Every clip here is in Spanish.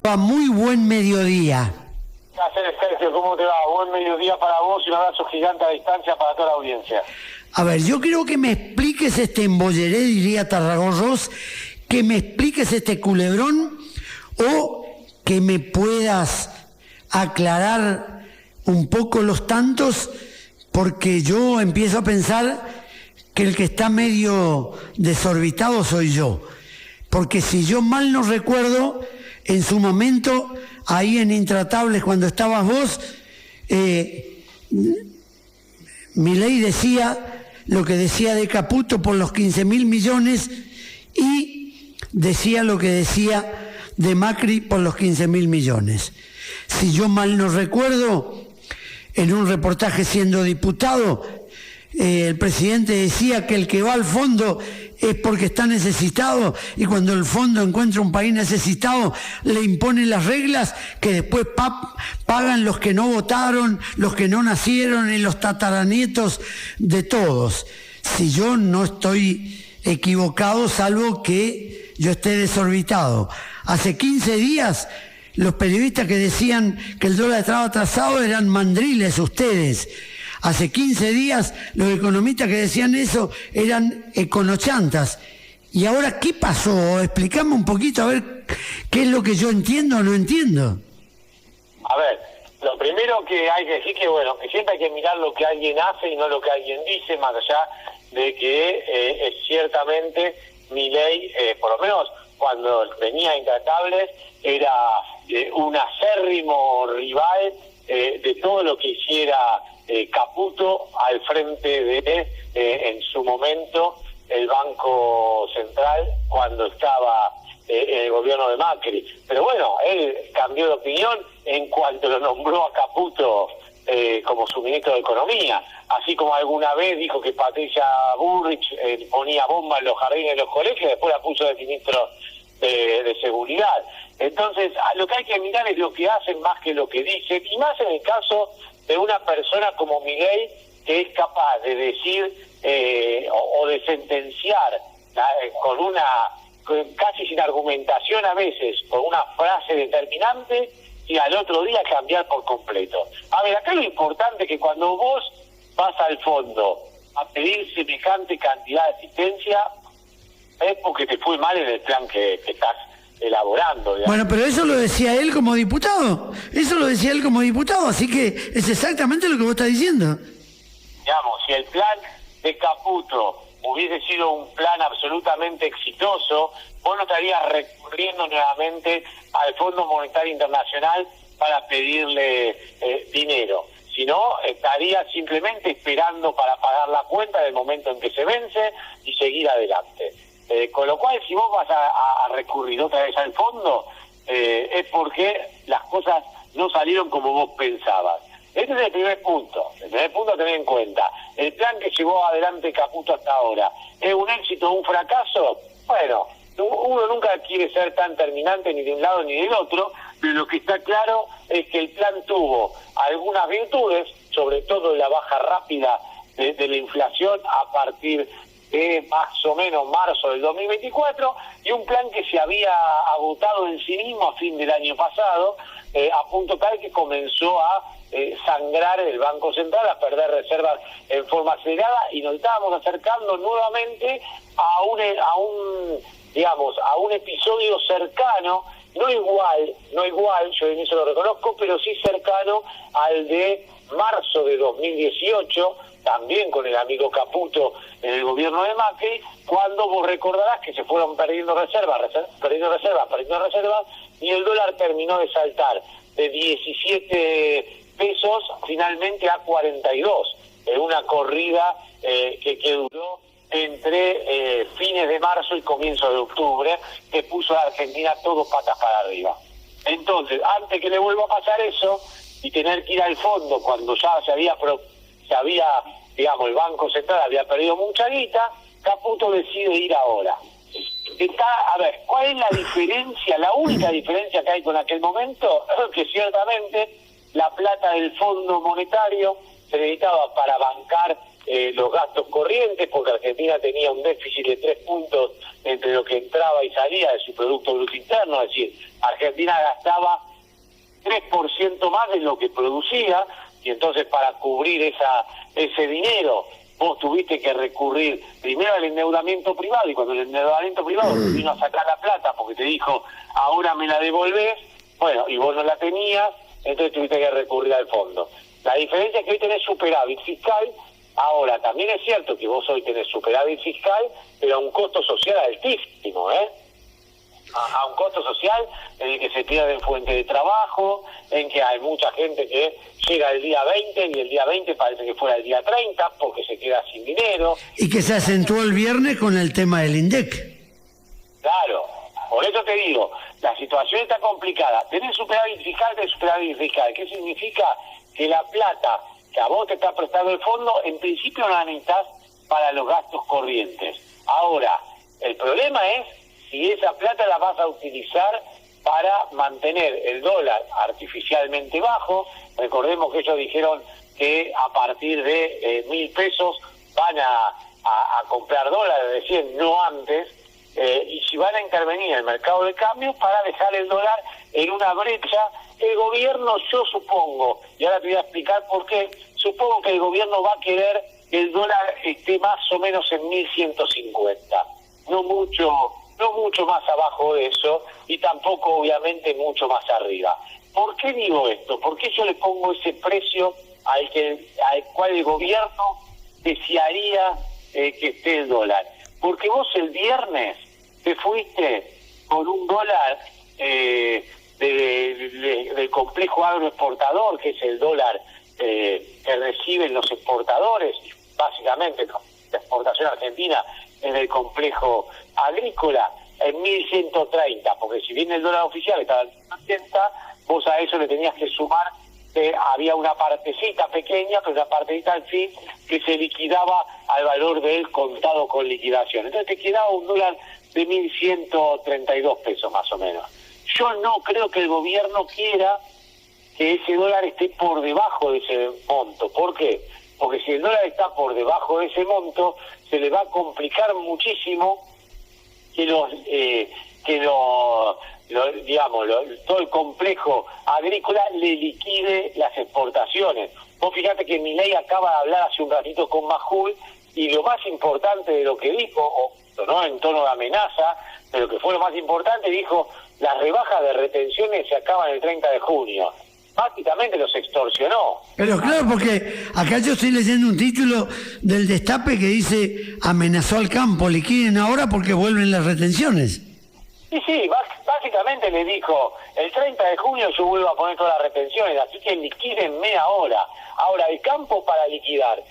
Muy buen mediodía. ¿Qué haces, Sergio? ¿Cómo te va? Buen mediodía para vos y un abrazo gigante a distancia para toda la audiencia. A ver, yo quiero que me expliques este embolleré, diría Tarragorros, que me expliques este culebrón o que me puedas aclarar un poco los tantos, porque yo empiezo a pensar que el que está medio desorbitado soy yo. Porque si yo mal no recuerdo, en su momento, ahí en Intratables, cuando estabas vos, Milei decía lo que decía de Caputo por los 15.000 millones y decía lo que decía de Macri por los 15.000 millones. Si yo mal no recuerdo, en un reportaje siendo diputado, el presidente decía que el que va al fondo es porque está necesitado y cuando el fondo encuentra un país necesitado le impone las reglas que después pagan los que no votaron, los que no nacieron y los tataranietos de todos. Si yo no estoy equivocado, salvo que yo esté desorbitado. Hace 15 días los periodistas que decían que el dólar estaba atrasado eran mandriles ustedes. Hace 15 días los economistas que decían eso eran econochantas. ¿Y ahora qué pasó? Explícame un poquito a ver qué es lo que yo entiendo o no entiendo. A ver, lo primero que hay que decir que, bueno, que siempre hay que mirar lo que alguien hace y no lo que alguien dice, más allá de que ciertamente Milei, por lo menos cuando venía Intratables, era un acérrimo rival de todo lo que hiciera Caputo al frente de, en su momento, el Banco Central cuando estaba en el gobierno de Macri. Pero bueno, él cambió de opinión en cuanto lo nombró a Caputo como su ministro de Economía, así como alguna vez dijo que Patricia Bullrich ponía bombas en los jardines de los colegios, después la puso de ministro de Seguridad. Entonces, lo que hay que mirar es lo que hacen más que lo que dicen, y más en el caso de una persona como Milei, que es capaz de decir o de sentenciar casi sin argumentación a veces, con una frase determinante, y al otro día cambiar por completo. A ver, acá lo importante es que cuando vos vas al fondo a pedir semejante cantidad de asistencia, es porque te fue mal en el plan que estás elaborando, digamos. Bueno, pero eso lo decía él como diputado. Eso lo decía él como diputado, así que es exactamente lo que vos estás diciendo. Digamos, si el plan de Caputo hubiese sido un plan absolutamente exitoso, vos no estarías recurriendo nuevamente al Fondo Monetario Internacional para pedirle dinero, sino estarías simplemente esperando para pagar la cuenta del momento en que se vence y seguir adelante. Con lo cual, si vos vas a recurrir otra vez al fondo, es porque las cosas no salieron como vos pensabas. Este es el primer punto. El primer punto a tener en cuenta. El plan que llevó adelante Caputo hasta ahora, ¿es un éxito o un fracaso? Bueno, uno nunca quiere ser tan terminante ni de un lado ni del otro, pero lo que está claro es que el plan tuvo algunas virtudes, sobre todo la baja rápida de la inflación a partir de más o menos marzo del 2024, y un plan que se había agotado en sí mismo a fin del año pasado, a punto tal que comenzó a sangrar el Banco Central, a perder reservas en forma acelerada, y nos estábamos acercando nuevamente a un episodio cercano, no igual, yo en eso lo reconozco, pero sí cercano al de marzo de 2018, también con el amigo Caputo en el gobierno de Macri, cuando vos recordarás que se fueron perdiendo reservas, y el dólar terminó de saltar de 17 pesos finalmente a 42, en una corrida que duró entre fines de marzo y comienzo de octubre, que puso a Argentina todo patas para arriba. Entonces, antes que le vuelva a pasar eso y tener que ir al fondo cuando ya el Banco Central había perdido mucha guita, Caputo decide ir ahora. A ver, ¿cuál es la diferencia? La única diferencia que hay con aquel momento es que ciertamente la plata del Fondo Monetario se necesitaba para bancar los gastos corrientes, porque Argentina tenía un déficit de 3 puntos entre lo que entraba y salía de su Producto Bruto Interno, es decir, Argentina gastaba 3% más de lo que producía, y entonces para cubrir ese dinero vos tuviste que recurrir primero al endeudamiento privado, y cuando el endeudamiento privado te vino a sacar la plata porque te dijo, ahora me la devolvés, bueno, y vos no la tenías, entonces tuviste que recurrir al fondo. La diferencia es que hoy tenés superávit fiscal. Ahora, también es cierto que vos hoy tenés superávit fiscal, pero a un costo social altísimo, a un costo social en el que se pierden fuentes de trabajo, en que hay mucha gente que llega el día 20 y el día 20 parece que fuera el día 30 porque se queda sin dinero. Y que se acentuó el viernes con el tema del INDEC. Claro, por eso te digo, la situación está complicada. Tenés superávit fiscal, tenés superávit fiscal. ¿Qué significa? Que la plata que a vos te está prestando el fondo, en principio no la necesitas para los gastos corrientes. Ahora, el problema es si esa plata la vas a utilizar para mantener el dólar artificialmente bajo. Recordemos que ellos dijeron que a partir de 1.000 pesos van a comprar dólares de 100, no antes, y si van a intervenir en el mercado de cambios para dejar el dólar en una brecha. El gobierno, yo supongo, y ahora te voy a explicar por qué, supongo que el gobierno va a querer que el dólar esté más o menos en 1.150, no mucho más abajo de eso, y tampoco obviamente mucho más arriba. ¿Por qué digo esto? ¿Por qué yo le pongo ese precio al cual el gobierno desearía que esté el dólar? Porque vos el viernes te fuiste con un dólar del complejo agroexportador, que es el dólar que reciben los exportadores, básicamente la exportación argentina en el complejo agrícola, en 1.130, porque si bien el dólar oficial estaba en 180, vos a eso le tenías que sumar, había una partecita pequeña, pero una partecita al fin, que se liquidaba al valor del contado con liquidación. Entonces te quedaba un dólar de 1.132 pesos más o menos. Yo no creo que el gobierno quiera que ese dólar esté por debajo de ese monto. ¿Por qué? Porque si el dólar está por debajo de ese monto, se le va a complicar muchísimo que todo el complejo agrícola le liquide las exportaciones. Vos fíjate que Milei acaba de hablar hace un ratito con Majul, y lo más importante de lo que dijo, no en tono de amenaza, pero que fue lo más importante, dijo: las rebajas de retenciones se acaban el 30 de junio. Básicamente los extorsionó. Pero claro, porque acá yo estoy leyendo un título del Destape que dice: amenazó al campo, liquiden ahora porque vuelven las retenciones. Sí, básicamente le dijo: el 30 de junio yo vuelvo a poner todas las retenciones, así que liquídenme ahora. Ahora, el campo para liquidar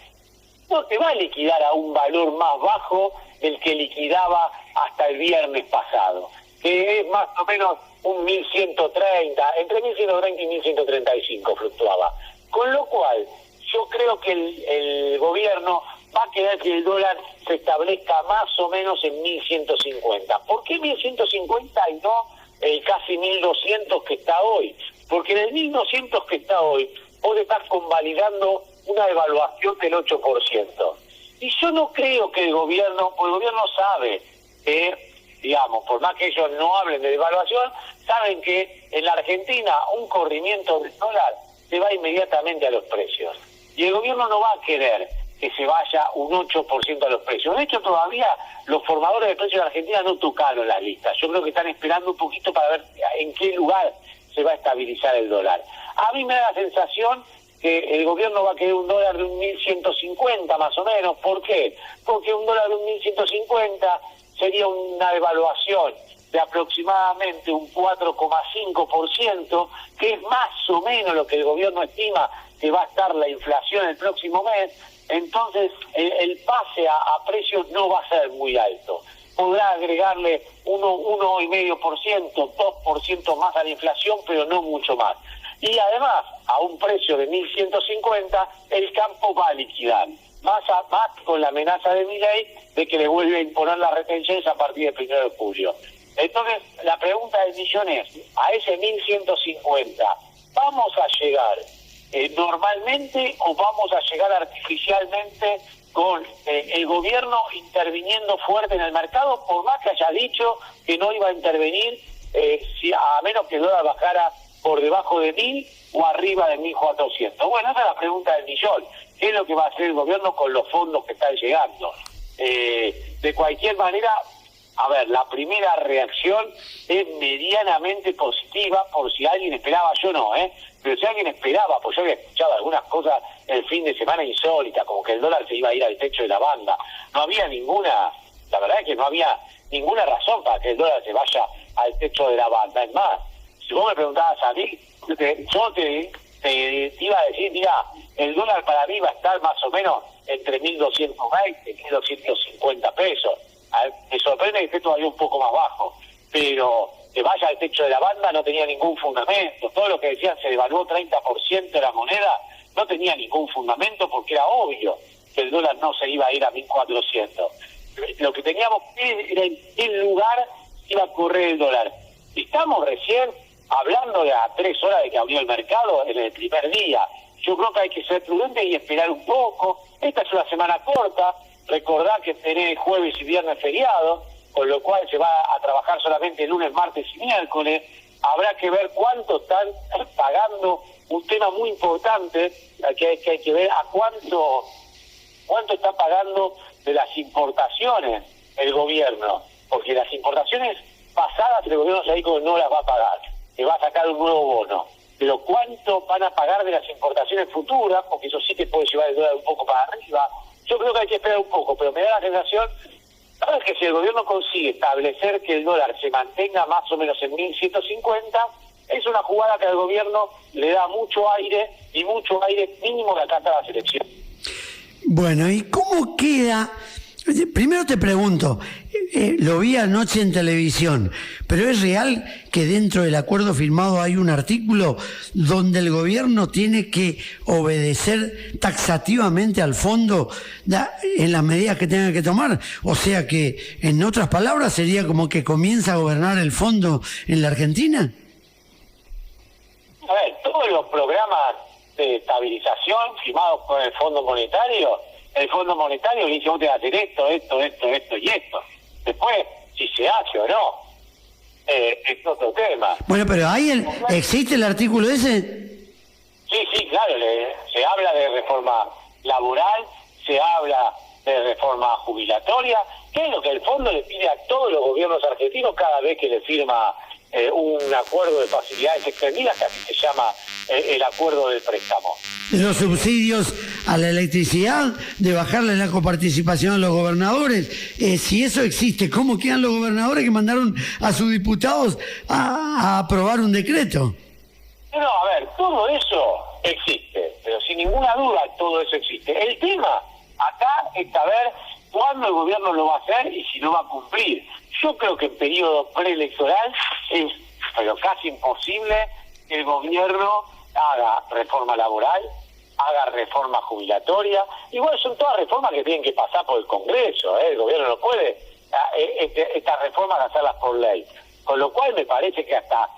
no te va a liquidar a un valor más bajo del que liquidaba hasta el viernes pasado, que es más o menos un 1.130, entre 1.130 y 1.135 fluctuaba. Con lo cual, yo creo que el gobierno va a querer que el dólar se establezca más o menos en 1.150. ¿Por qué 1.150 y no el casi 1.200 que está hoy? Porque en el 1.200 que está hoy, vos estás convalidando una devaluación del 8%. Y yo no creo que el gobierno sabe que, digamos, por más que ellos no hablen de devaluación, saben que en la Argentina un corrimiento del dólar se va inmediatamente a los precios. Y el gobierno no va a querer que se vaya un 8% a los precios. De hecho, todavía los formadores de precios de Argentina no tocaron las listas. Yo creo que están esperando un poquito para ver en qué lugar se va a estabilizar el dólar. A mí me da la sensación que el gobierno va a querer un dólar de un 1.150 más o menos. ¿Por qué? Porque un dólar de un 1.150 sería una devaluación de aproximadamente un 4,5%, que es más o menos lo que el gobierno estima que va a estar la inflación el próximo mes. Entonces el pase a precios no va a ser muy alto. Podrá agregarle 1,5%, 2% más a la inflación, pero no mucho más. Y además, a un precio de 1.150, el campo va a liquidar. Más con la amenaza de Milei de que le vuelve a imponer las retenciones a partir del 1 de julio. Entonces, la pregunta del millón es: a ese 1.150, ¿vamos a llegar normalmente o vamos a llegar artificialmente con el gobierno interviniendo fuerte en el mercado, por más que haya dicho que no iba a intervenir a menos que el dólar bajara por debajo de 1.000 o arriba de 1.400. Bueno, esa es la pregunta del millón. ¿Qué es lo que va a hacer el gobierno con los fondos que están llegando? De cualquier manera, a ver, la primera reacción es medianamente positiva, por si alguien esperaba, yo no, pero si alguien esperaba, pues yo había escuchado algunas cosas el fin de semana insólitas, como que el dólar se iba a ir al techo de la banda. No había la verdad es que no había ninguna razón para que el dólar se vaya al techo de la banda. Es más, si vos me preguntabas a mí, yo te iba a decir, mira, el dólar para mí va a estar más o menos entre 1.220 y 1.250 pesos. Me sorprende que esté todavía un poco más bajo, pero que vaya al techo de la banda no tenía ningún fundamento. Todo lo que decían se devaluó 30% de la moneda, no tenía ningún fundamento porque era obvio que el dólar no se iba a ir a 1.400. Lo que teníamos que ver era en qué lugar iba a correr el dólar. Estamos recién hablando de a 3 horas de que abrió el mercado en el primer día. Yo creo que hay que ser prudente y esperar un poco. Esta es una semana corta. Recordá que tenés jueves y viernes feriado, con lo cual se va a trabajar solamente lunes, martes y miércoles. Habrá que ver cuánto están pagando, un tema muy importante, que hay que ver a cuánto está pagando de las importaciones el gobierno, porque las importaciones pasadas el gobierno se dijo que no las va a pagar, que va a sacar un nuevo bono. Pero cuánto van a pagar de las importaciones futuras, porque eso sí que puede llevar el dólar un poco para arriba. Yo creo que hay que esperar un poco, pero me da la sensación, ¿sabes? Que si el gobierno consigue establecer que el dólar se mantenga más o menos en 1.150, es una jugada que al gobierno le da mucho aire, y mucho aire mínimo de acá hasta las elecciones. Bueno, ¿y cómo queda? Primero te pregunto, lo vi anoche en televisión, pero ¿es real que dentro del acuerdo firmado hay un artículo donde el gobierno tiene que obedecer taxativamente al fondo en las medidas que tenga que tomar? O sea que, en otras palabras, sería como que comienza a gobernar el fondo en la Argentina. A ver, todos los programas de estabilización firmados con el Fondo Monetario le dice, vos te vas a hacer esto y esto. Después, si se hace o no, es otro tema. Bueno, pero ¿existe el artículo ese? Sí, claro, se habla de reforma laboral, se habla de reforma jubilatoria, que es lo que el fondo le pide a todos los gobiernos argentinos cada vez que le firma un acuerdo de facilidades extendidas, que así se llama el acuerdo del préstamo. Los subsidios a la electricidad, de bajarle la coparticipación a los gobernadores. Si eso existe, ¿cómo quedan los gobernadores que mandaron a sus diputados a aprobar un decreto? No, a ver, todo eso existe, pero sin ninguna duda todo eso existe. El tema acá es saber cuándo el gobierno lo va a hacer y si lo va a cumplir. Yo creo que en periodo preelectoral es pero casi imposible que el gobierno haga reforma laboral, haga reforma jubilatoria. Igual son todas reformas que tienen que pasar por el Congreso, el gobierno no puede estas reformas hacerlas por ley. Con lo cual me parece que hasta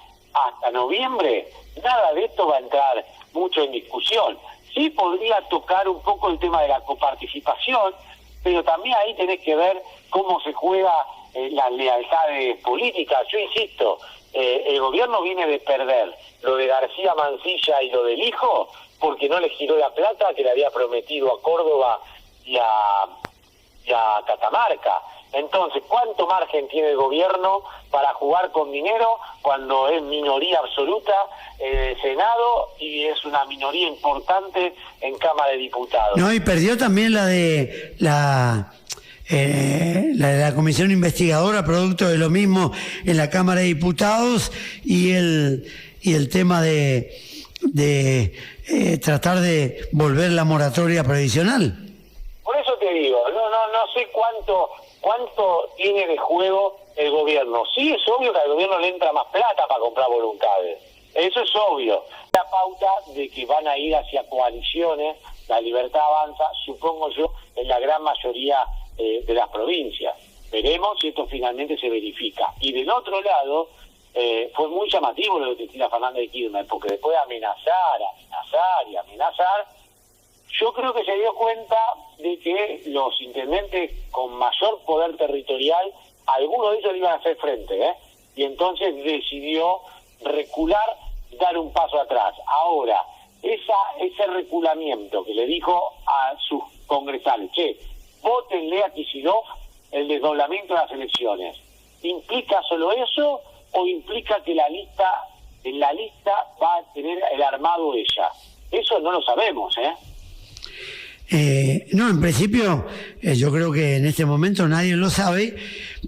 noviembre nada de esto va a entrar mucho en discusión. Sí podría tocar un poco el tema de la coparticipación, pero también ahí tenés que ver cómo se juega las lealtades políticas. Yo insisto, el gobierno viene de perder lo de García Mansilla y lo del hijo porque no le giró la plata que le había prometido a Córdoba y a Catamarca. Entonces, ¿cuánto margen tiene el gobierno para jugar con dinero cuando es minoría absoluta en el Senado y es una minoría importante en Cámara de Diputados? No, y perdió también la de la comisión investigadora, producto de lo mismo en la Cámara de Diputados, y el tema de tratar de volver la moratoria previsional. Por eso te digo, no sé cuánto tiene de juego el gobierno. Sí, es obvio que al gobierno le entra más plata para comprar voluntades. Eso es obvio. La pauta de que van a ir hacia coaliciones, la Libertad Avanza, supongo yo, en la gran mayoría de las provincias. Veremos si esto finalmente se verifica. Y del otro lado, fue muy llamativo lo de Cristina Fernández de Kirchner, porque después de amenazar, Yo creo que se dio cuenta de que los intendentes con mayor poder territorial, algunos de ellos iban a hacer frente, y entonces decidió recular, dar un paso atrás. Ahora, ese reculamiento que le dijo a sus congresales, vótenle a Kicillof el desdoblamiento de las elecciones, ¿implica solo eso o implica que en la lista va a tener el armado ella? Eso no lo sabemos, No, en principio yo creo que en este momento nadie lo sabe,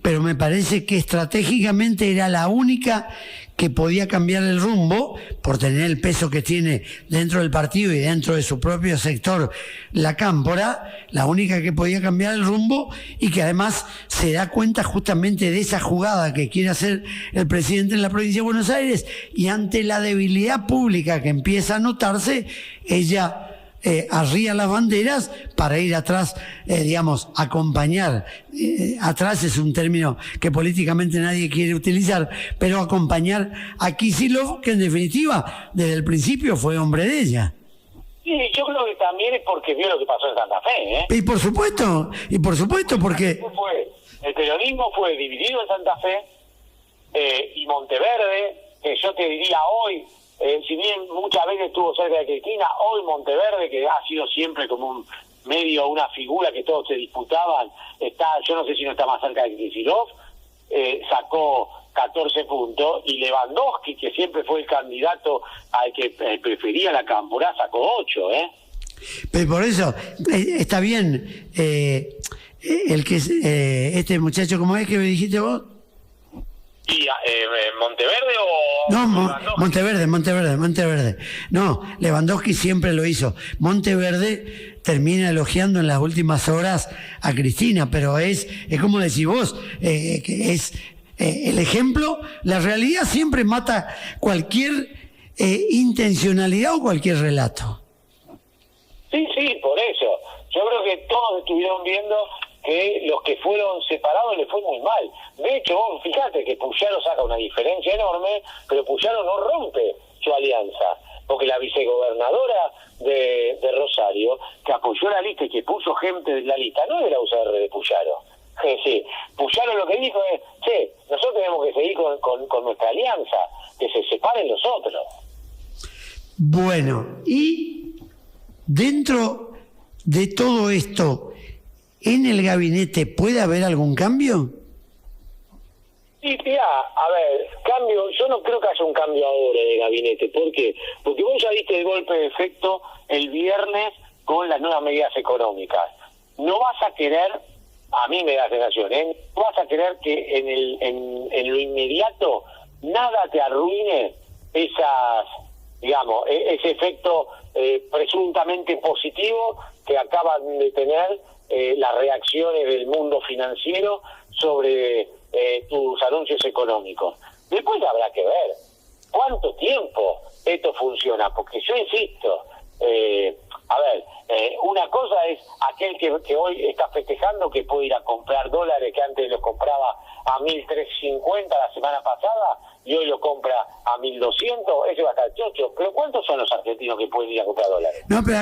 pero me parece que estratégicamente era la única que podía cambiar el rumbo por tener el peso que tiene dentro del partido y dentro de su propio sector, la Cámpora, la única que podía cambiar el rumbo y que además se da cuenta justamente de esa jugada que quiere hacer el presidente en la provincia de Buenos Aires, y ante la debilidad pública que empieza a notarse, ella arría las banderas para ir atrás, acompañar. Atrás es un término que políticamente nadie quiere utilizar, pero acompañar a Kicillof, que en definitiva, desde el principio fue hombre de ella. Sí, yo creo que también es porque vio lo que pasó en Santa Fe, Y por supuesto, porque... El peronismo fue dividido en Santa Fe, y Monteverde, que yo te diría hoy, si bien muchas veces estuvo cerca de Cristina, hoy Monteverde, que ha sido siempre como una figura que todos se disputaban, yo no sé si no está más cerca de Kicillof, sacó 14 puntos, y Lewandowski, que siempre fue el candidato al que prefería la Cámpora, sacó 8, Pero por eso, está bien, el que este muchacho, ¿cómo es que me dijiste vos? ¿Y Monteverde o...? No, Monteverde. No, Lewandowski siempre lo hizo. Monteverde termina elogiando en las últimas horas a Cristina, pero es como decís vos, que es el ejemplo. La realidad siempre mata cualquier intencionalidad o cualquier relato. Sí, por eso. Yo creo que todos estuvieron viendo que los que fueron separados les fue muy mal. De hecho, vos fíjate que Puyaro saca una diferencia enorme, pero Puyaro no rompe su alianza, porque la vicegobernadora de Rosario, que apoyó la lista y que puso gente de la lista, no era UCR de Puyaro. Sí, Puyaro lo que dijo es, nosotros tenemos que seguir con nuestra alianza, que se separen los otros. Bueno, y dentro de todo esto, ¿en el gabinete puede haber algún cambio? Sí, cambio, yo no creo que haya un cambio ahora de gabinete. ¿Por qué? Porque vos ya viste el golpe de efecto el viernes con las nuevas medidas económicas. No vas a querer, a mí me da sensación, no vas a querer que en lo inmediato nada te arruine ese efecto presuntamente positivo que acaban de tener las reacciones del mundo financiero sobre tus anuncios económicos. Después habrá que ver cuánto tiempo esto funciona, porque yo insisto, una cosa es aquel que hoy está festejando que puede ir a comprar dólares que antes los compraba a 1.350 la semana pasada y hoy lo compra a 1.200, ese va a estar chocho. Pero ¿cuántos son los argentinos que pueden ir a comprar dólares? No, pero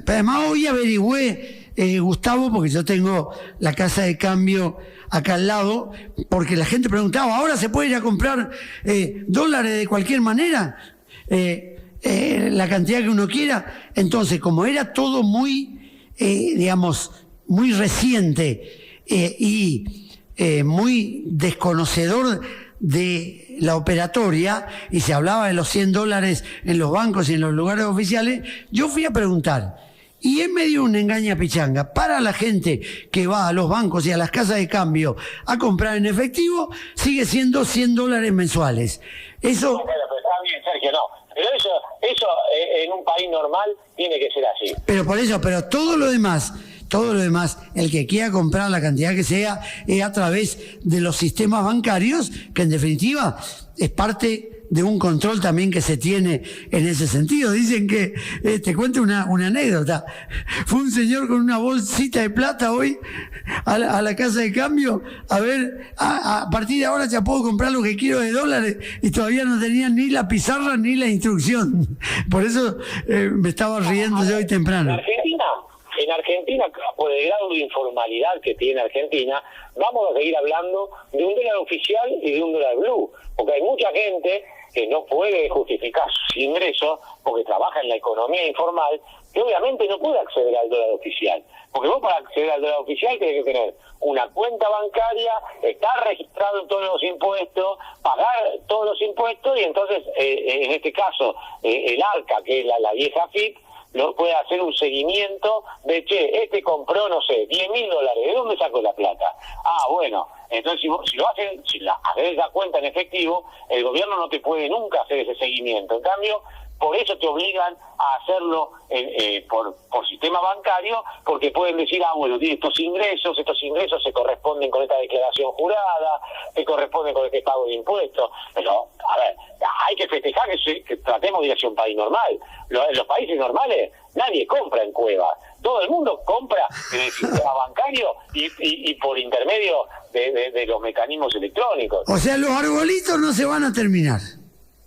además hoy averigüé, Gustavo, porque yo tengo la casa de cambio acá al lado, porque la gente preguntaba, ¿ahora se puede ir a comprar dólares de cualquier manera? La cantidad que uno quiera. Entonces, como era todo muy, muy reciente y muy desconocedor de la operatoria, y se hablaba de los $100 en los bancos y en los lugares oficiales, yo fui a preguntar. Y es medio una engaña pichanga. Para la gente que va a los bancos y a las casas de cambio a comprar en efectivo, sigue siendo $100 mensuales. Eso... Pero está bien, Sergio, no. Pero eso en un país normal tiene que ser así. Pero por eso, todo lo demás, el que quiera comprar la cantidad que sea, es a través de los sistemas bancarios, que en definitiva es parte de un control también que se tiene en ese sentido. Dicen que, te cuento una anécdota, fue un señor con una bolsita de plata hoy a la casa de cambio, a ver, a partir de ahora ya puedo comprar lo que quiero de dólares, y todavía no tenía ni la pizarra ni la instrucción. Por eso me estaba riendo yo hoy temprano. En Argentina, por el grado de informalidad que tiene Argentina, vamos a seguir hablando de un dólar oficial y de un dólar blue, porque hay mucha gente que no puede justificar sus ingresos porque trabaja en la economía informal, que obviamente no puede acceder al dólar oficial. Porque vos, para acceder al dólar oficial, tenés que tener una cuenta bancaria, estar registrado en todos los impuestos, pagar todos los impuestos, y entonces, en este caso, el ARCA, que es la vieja FIP, no puede hacer un seguimiento de, este compró, no sé, $10.000, ¿de dónde sacó la plata? Ah, bueno, entonces si lo hacen, si haces la cuenta en efectivo, el gobierno no te puede nunca hacer ese seguimiento. En cambio, por eso te obligan a hacerlo por sistema bancario, porque pueden decir, bueno, tiene estos ingresos se corresponden con esta declaración jurada, se corresponden con este pago de impuestos. Pero, a ver, hay que festejar que tratemos de ir hacia un país normal. En los países normales nadie compra en cueva, todo el mundo compra en el sistema bancario y por intermedio de los mecanismos electrónicos. O sea, los arbolitos no se van a terminar.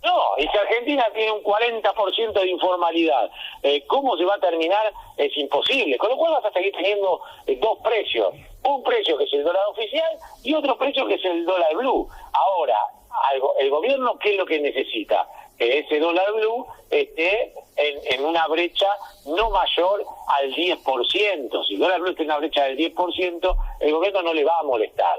No, y si Argentina tiene un 40% de informalidad, ¿cómo se va a terminar? Es imposible. Con lo cual vas a seguir teniendo dos precios. Un precio que es el dólar oficial y otro precio que es el dólar blue. Ahora, el gobierno, ¿qué es lo que necesita? Que ese dólar blue esté en una brecha no mayor al 10%. Si el dólar blue está en una brecha del 10%, el gobierno no le va a molestar.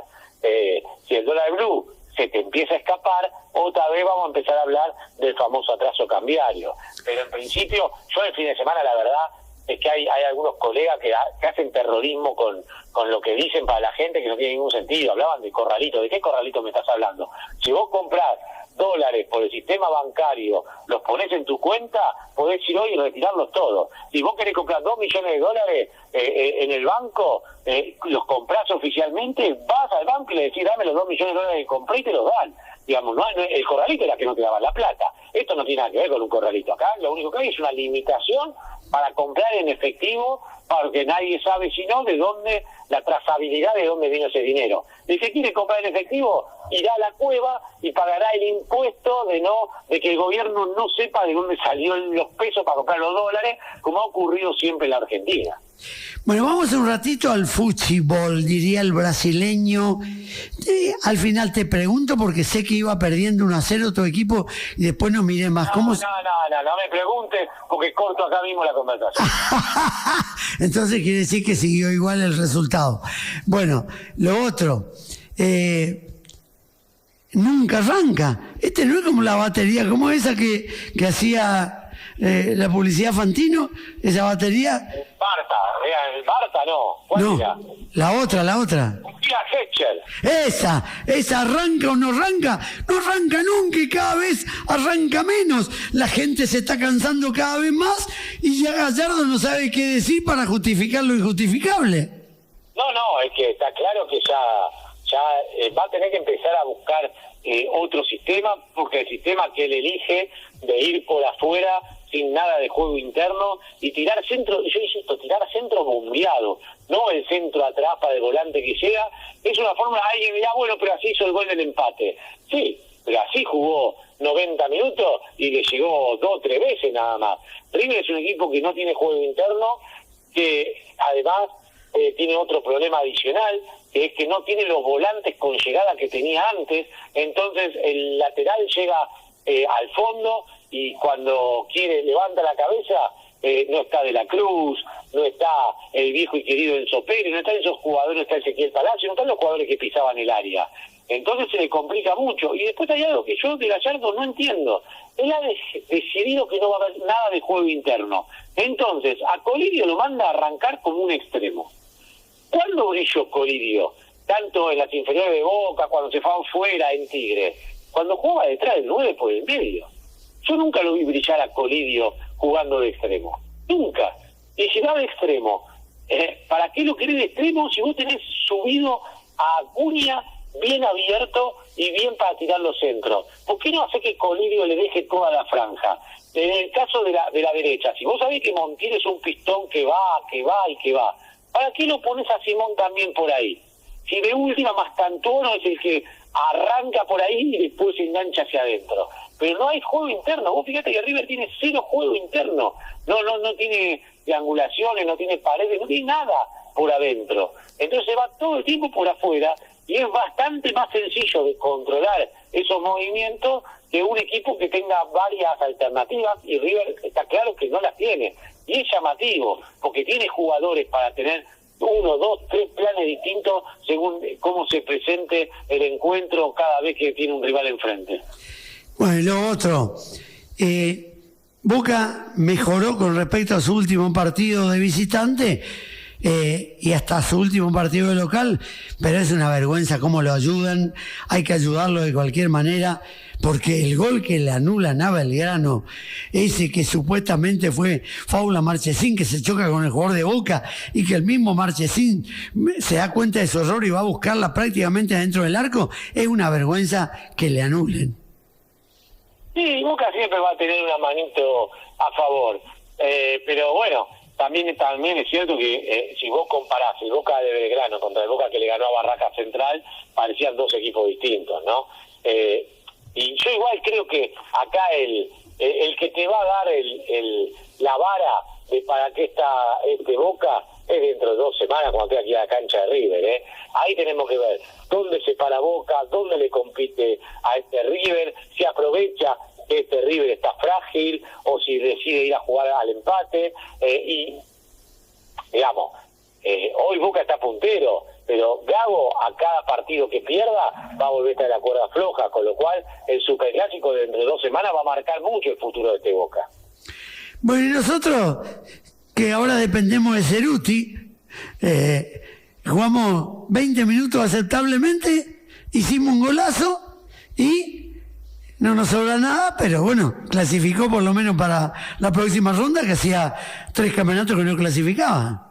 Si el dólar blue se te empieza a escapar, otra vez vamos a empezar a hablar del famoso atraso cambiario. Pero en principio, yo el fin de semana, la verdad, es que hay algunos colegas que hacen terrorismo con lo que dicen para la gente, que no tiene ningún sentido. Hablaban de corralito. ¿De qué corralito me estás hablando? Si vos comprás dólares por el sistema bancario, los ponés en tu cuenta, podés ir hoy y retirarlos todos. Si vos querés comprar $2 millones en el banco, los comprás oficialmente, vas al banco y le decís, dame los $2 millones que compré, y te los dan. Digamos, el corralito era que no te daban la plata. Esto no tiene nada que ver con un corralito. Acá lo único que hay es una limitación para comprar en efectivo, porque nadie sabe sino de dónde, la trazabilidad de dónde vino ese dinero. El que quiere comprar en efectivo irá a la cueva y pagará el impuesto de que el gobierno no sepa de dónde salió los pesos para comprar los dólares, como ha ocurrido siempre en la Argentina. Bueno, vamos un ratito al fútbol, diría el brasileño. Al final te pregunto, porque sé que iba perdiendo 1-0 tu equipo y después no miré más. No me preguntes, porque corto acá mismo la conversación. Entonces quiere decir que siguió igual el resultado. Bueno, lo otro, nunca arranca. No es como la batería, como esa que hacía la publicidad Fantino, esa batería. El Barta no. ¿Cuál era? La otra. Esa arranca o no arranca. No arranca nunca y cada vez arranca menos. La gente se está cansando cada vez más y ya Gallardo no sabe qué decir para justificar lo injustificable. No, es que está claro que ya va a tener que empezar a buscar otro sistema, porque el sistema que él elige de ir por afuera sin nada de juego interno y tirar centro, yo insisto, tirar centro bombeado, no el centro atrás para el volante que llega, es una forma, alguien dirá, bueno, pero así hizo el gol del empate. Sí, pero así jugó 90 minutos y le llegó 2 o 3 veces nada más. River es un equipo que no tiene juego interno, que además tiene otro problema adicional, que es que no tiene los volantes con llegada que tenía antes, entonces el lateral llega al fondo y cuando levanta la cabeza, no está De la Cruz, no está el viejo y querido Enzo Pérez, no están esos jugadores, no está Ezequiel Palacio, no están los jugadores que pisaban el área. Entonces se le complica mucho. Y después hay algo que yo de Gallardo no entiendo. Él ha decidido que no va a haber nada de juego interno. Entonces, a Colidio lo manda a arrancar como un extremo. ¿Cuándo brilló Colidio? Tanto en las inferiores de Boca, cuando se fue afuera en Tigre. Cuando jugaba detrás del 9 por el medio. Yo nunca lo vi brillar a Colidio jugando de extremo. Nunca. Y si va de extremo, ¿para qué lo querés de extremo si vos tenés subido a Acuña bien abierto y bien para tirar los centros. ¿Por qué no hace que Colidio le deje toda la franja? En el caso de la derecha, si vos sabés que Montiel es un pistón que va, ¿para qué lo pones a Simón también por ahí? Si de última Mastantuono es el que arranca por ahí y después se engancha hacia adentro. Pero no hay juego interno. Vos fíjate que River tiene 0 juego interno. No tiene triangulaciones, no tiene paredes, no tiene nada por adentro. Entonces va todo el tiempo por afuera y es bastante más sencillo de controlar esos movimientos que un equipo que tenga varias alternativas, y River está claro que no las tiene. Y es llamativo, porque tiene jugadores para tener 1, 2, 3 planes distintos según cómo se presente el encuentro cada vez que tiene un rival enfrente. Bueno, y lo otro, Boca mejoró con respecto a su último partido de visitante y hasta su último partido de local, pero es una vergüenza cómo lo ayudan. Hay que ayudarlo de cualquier manera, porque el gol que le anulan a Belgrano, ese que supuestamente fue faul a Marchesín, que se choca con el jugador de Boca y que el mismo Marchesín se da cuenta de su error y va a buscarla prácticamente dentro del arco, es una vergüenza que le anulen. Sí, Boca siempre va a tener una manito a favor, pero bueno, también es cierto que si vos comparás el Boca de Belgrano contra el Boca que le ganó a Barraca Central, parecían dos equipos distintos, ¿no? Y yo igual creo que acá el que te va a dar la vara de para qué está Boca es dentro de 2 semanas cuando esté aquí a la cancha de River, Ahí tenemos que ver dónde se para Boca, dónde le compite a River, si aprovecha que River está frágil o si decide ir a jugar al empate, y digamos, hoy Boca está puntero, pero Gago a cada partido que pierda va a volver a estar en la cuerda floja, con lo cual el superclásico de dentro de 2 semanas va a marcar mucho el futuro de este Boca. Bueno, y nosotros, que ahora dependemos de Ceruti, jugamos 20 minutos aceptablemente, hicimos un golazo y no nos sobra nada, pero bueno, clasificó por lo menos para la próxima ronda, que hacía 3 campeonatos que no clasificaba.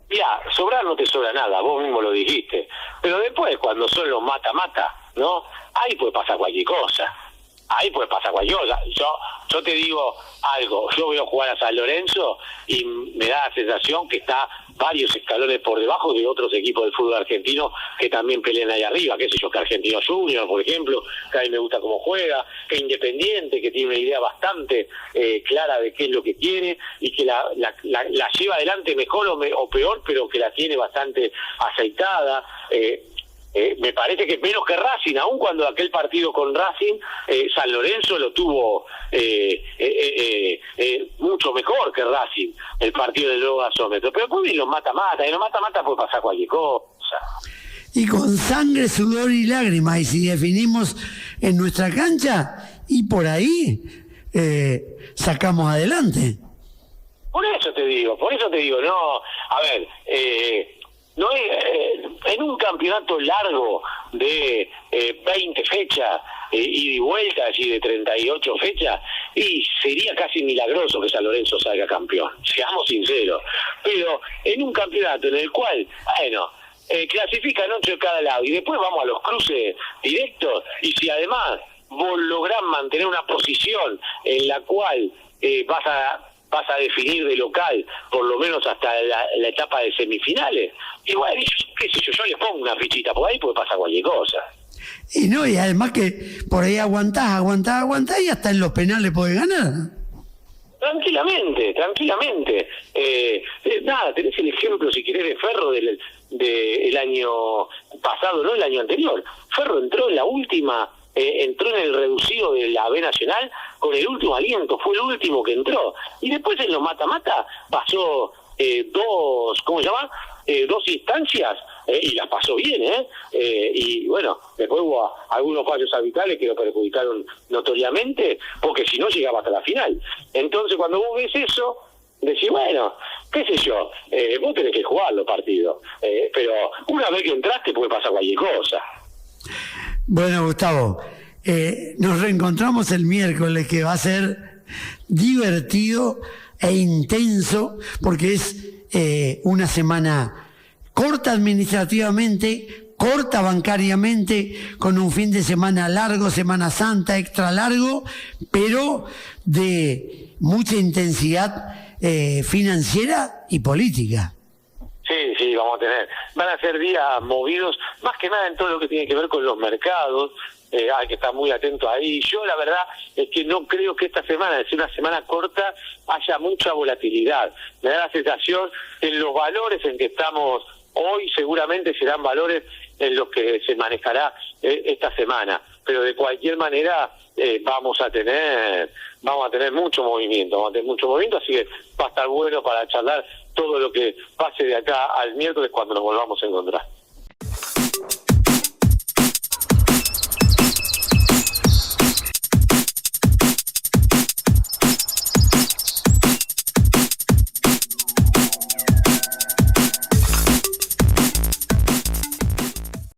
Mira, sobrar no te sobra nada, vos mismo lo dijiste, pero después cuando son los mata-mata, ¿no? Ahí puede pasar cualquier cosa. Yo te digo algo, yo veo jugar a San Lorenzo y me da la sensación que está varios escalones por debajo de otros equipos del fútbol argentino que también pelean ahí arriba, qué sé yo, que Argentino Junior, por ejemplo, que a mí me gusta cómo juega, que Independiente, que tiene una idea bastante clara de qué es lo que quiere y que la lleva adelante mejor o peor, pero que la tiene bastante aceitada. Me parece que menos que Racing, aun cuando aquel partido con Racing, San Lorenzo lo tuvo mucho mejor que Racing, el partido del nuevo gasómetro. Pero después vienen los mata-mata, y en los mata-mata puede pasar cualquier cosa. Y con sangre, sudor y lágrimas, y si definimos en nuestra cancha, y por ahí sacamos adelante. Por eso te digo, no, a ver, no en un campeonato largo de 20 fechas y vuelta así de 38 fechas, y sería casi milagroso que San Lorenzo salga campeón, seamos sinceros, pero en un campeonato en el cual, bueno, clasifican 8 de cada lado y después vamos a los cruces directos, y si además vos lográs mantener una posición en la cual vas a definir de local, por lo menos hasta la etapa de semifinales, igual, qué sé yo le pongo una fichita, por ahí puede pasar cualquier cosa. Y no, y además que por ahí aguantás, y hasta en los penales podés ganar. Tranquilamente. Nada, tenés el ejemplo, si querés, de Ferro del año pasado, no el año anterior. Ferro entró en la última... entró en el reducido de la B Nacional con el último aliento, fue el último que entró, y después en los mata-mata pasó dos instancias, y las pasó bien, y bueno, después hubo algunos fallos arbitrales que lo perjudicaron notoriamente, porque si no llegaba hasta la final. Entonces cuando vos ves eso, decís, bueno, qué sé yo, vos tenés que jugar los partidos, pero una vez que entraste puede pasar cualquier cosa. Bueno, Gustavo, nos reencontramos el miércoles, que va a ser divertido e intenso, porque es una semana corta administrativamente, corta bancariamente, con un fin de semana largo, Semana Santa extra largo, pero de mucha intensidad financiera y política. Sí, vamos a tener. Van a ser días movidos, más que nada en todo lo que tiene que ver con los mercados. Hay que estar muy atento ahí. Yo la verdad es que no creo que esta semana, es decir, una semana corta, haya mucha volatilidad. Me da la sensación que en los valores en que estamos hoy seguramente serán valores en los que se manejará esta semana. Pero de cualquier manera vamos a tener mucho movimiento, así que va a estar bueno para charlar todo lo que pase de acá al miércoles cuando nos volvamos a encontrar.